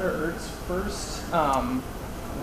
Governor Ernst, first,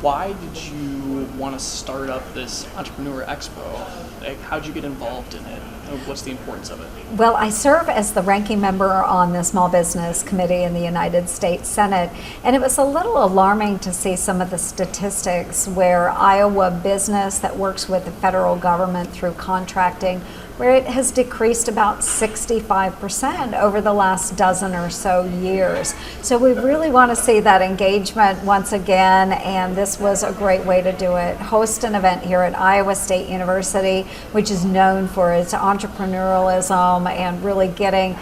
why did you want to start up this Entrepreneur Expo? Like, how'd you get involved in it? What's the importance of it? Well, I serve as the ranking member on the Small Business Committee in the United States Senate, and it was a little alarming to see some of the statistics where Iowa business that works with the federal government through contracting, where it has decreased about 65% over the last dozen or so years. So we really want to see that engagement once again, and this was a great way to do it. Host an event here at Iowa State University, which is known for its entrepreneurialism and really getting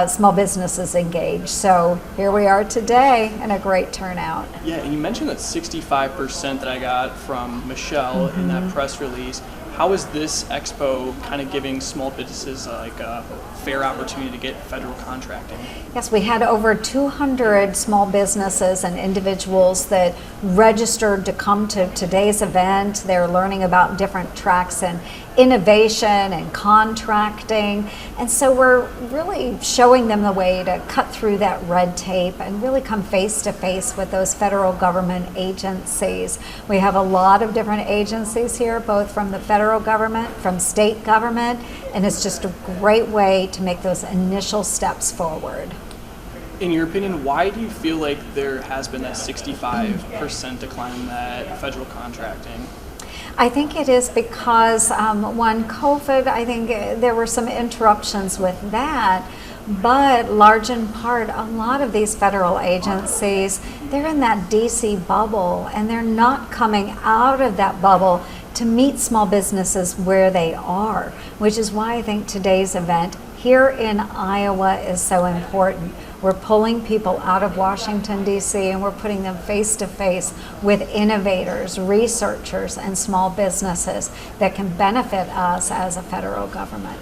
small businesses engaged. So here we are today, and a great turnout. Yeah, and you mentioned that 65% that I got from Michelle in that press release. How is this expo kind of giving small businesses like a fair opportunity to get federal contracting? Yes, we had over 200 small businesses and individuals that registered to come to today's event. They're learning about different tracks in innovation and contracting. And so we're really showing them the way to cut through that red tape and really come face to face with those federal government agencies. We have a lot of different agencies here, both from the federal government, from state government, and it's just a great way to make those initial steps forward. In your opinion, why do you feel like there has been that 65% decline in that federal contracting? I think it is because when COVID, I think there were some interruptions with that, but large in part, a lot of these federal agencies, they're in that DC bubble, and they're not coming out of that bubble to meet small businesses where they are, which is why I think today's event here in Iowa is so important. We're pulling people out of Washington, D.C., and we're putting them face to face with innovators, researchers, and small businesses that can benefit us as a federal government.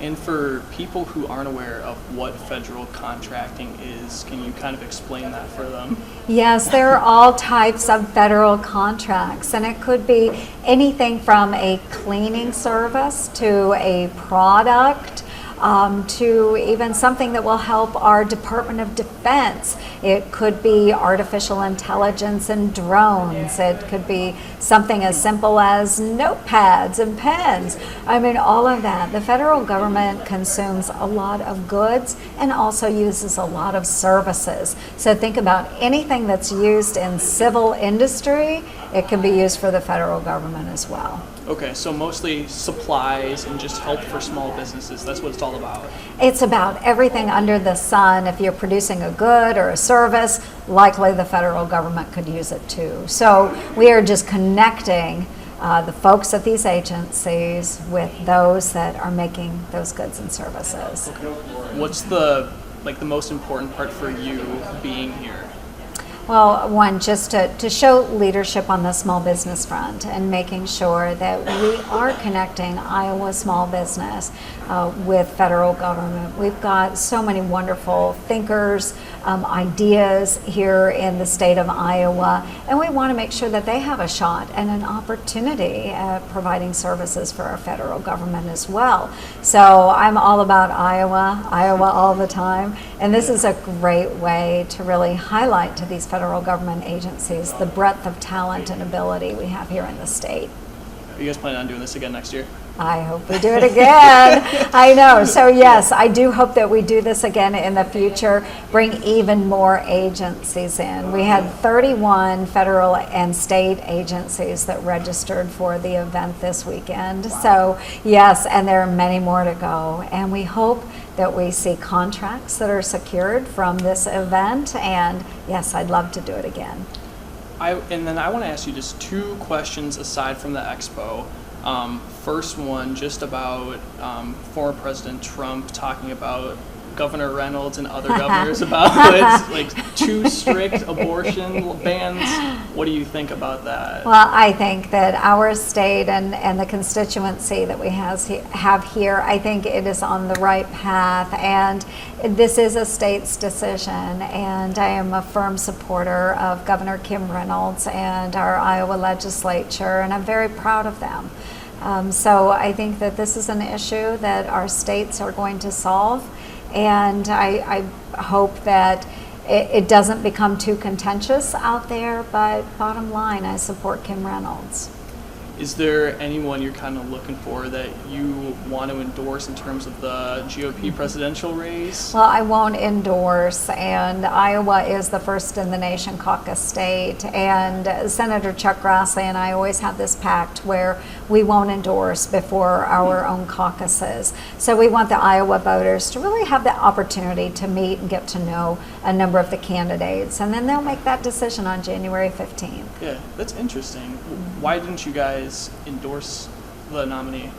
And for people who aren't aware of what federal contracting is, can you kind of explain that for them? Yes, there are all types of federal contracts, and it could be anything from a cleaning service to a product, to even something that will help our Department of Defense. It could be artificial intelligence and drones. It could be something as simple as notepads and pens. I mean, all of that. The federal government consumes a lot of goods and also uses a lot of services. So think about anything that's used in civil industry, it can be used for the federal government as well. Okay, so mostly supplies and just help for small businesses. That's what it's all about. It's about everything under the sun. If you're producing a good or a service, likely the federal government could use it too. So we are just connecting the folks at these agencies with those that are making those goods and services. Okay. What's the most important part for you being here? Well, one, just to show leadership on the small business front and making sure that we are connecting Iowa small business with federal government. We've got so many wonderful thinkers, ideas here in the state of Iowa, and we want to make sure that they have a shot and an opportunity at providing services for our federal government as well. So I'm all about Iowa all the time, and this is a great way to really highlight to these federal government agencies the breadth of talent and ability we have here in the state. Are you guys planning on doing this again next year? I hope we do it again. I know. So yes, I do hope that we do this again in the future, bring even more agencies in. We had 31 federal and state agencies that registered for the event this weekend. Wow. So yes, and there are many more to go. And we hope that we see contracts that are secured from this event. And yes, I'd love to do it again. And then I want to ask you just two questions aside from the expo. First one, just about former President Trump talking about Governor Reynolds and other governors about like too strict abortion bans. What do you think about that? Well, I think that our state and the constituency that we have here, I think it is on the right path, and this is a state's decision, and I am a firm supporter of Governor Kim Reynolds and our Iowa legislature, and I'm very proud of them. So I think that this is an issue that our states are going to solve, and I hope that it doesn't become too contentious out there, but bottom line, I support Kim Reynolds. Is there anyone you're kind of looking for that you want to endorse in terms of the GOP presidential race? Well, I won't endorse, and Iowa is the first in the nation caucus state, and Senator Chuck Grassley and I always have this pact where we won't endorse before our own caucuses. So we want the Iowa voters to really have the opportunity to meet and get to know a number of the candidates, and then they'll make that decision on January 15th. Yeah, that's interesting. Why didn't you guys endorse the nominee?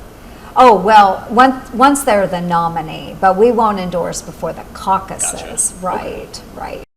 Oh, well, once they're the nominee, but we won't endorse before the caucuses. Gotcha. Right, right.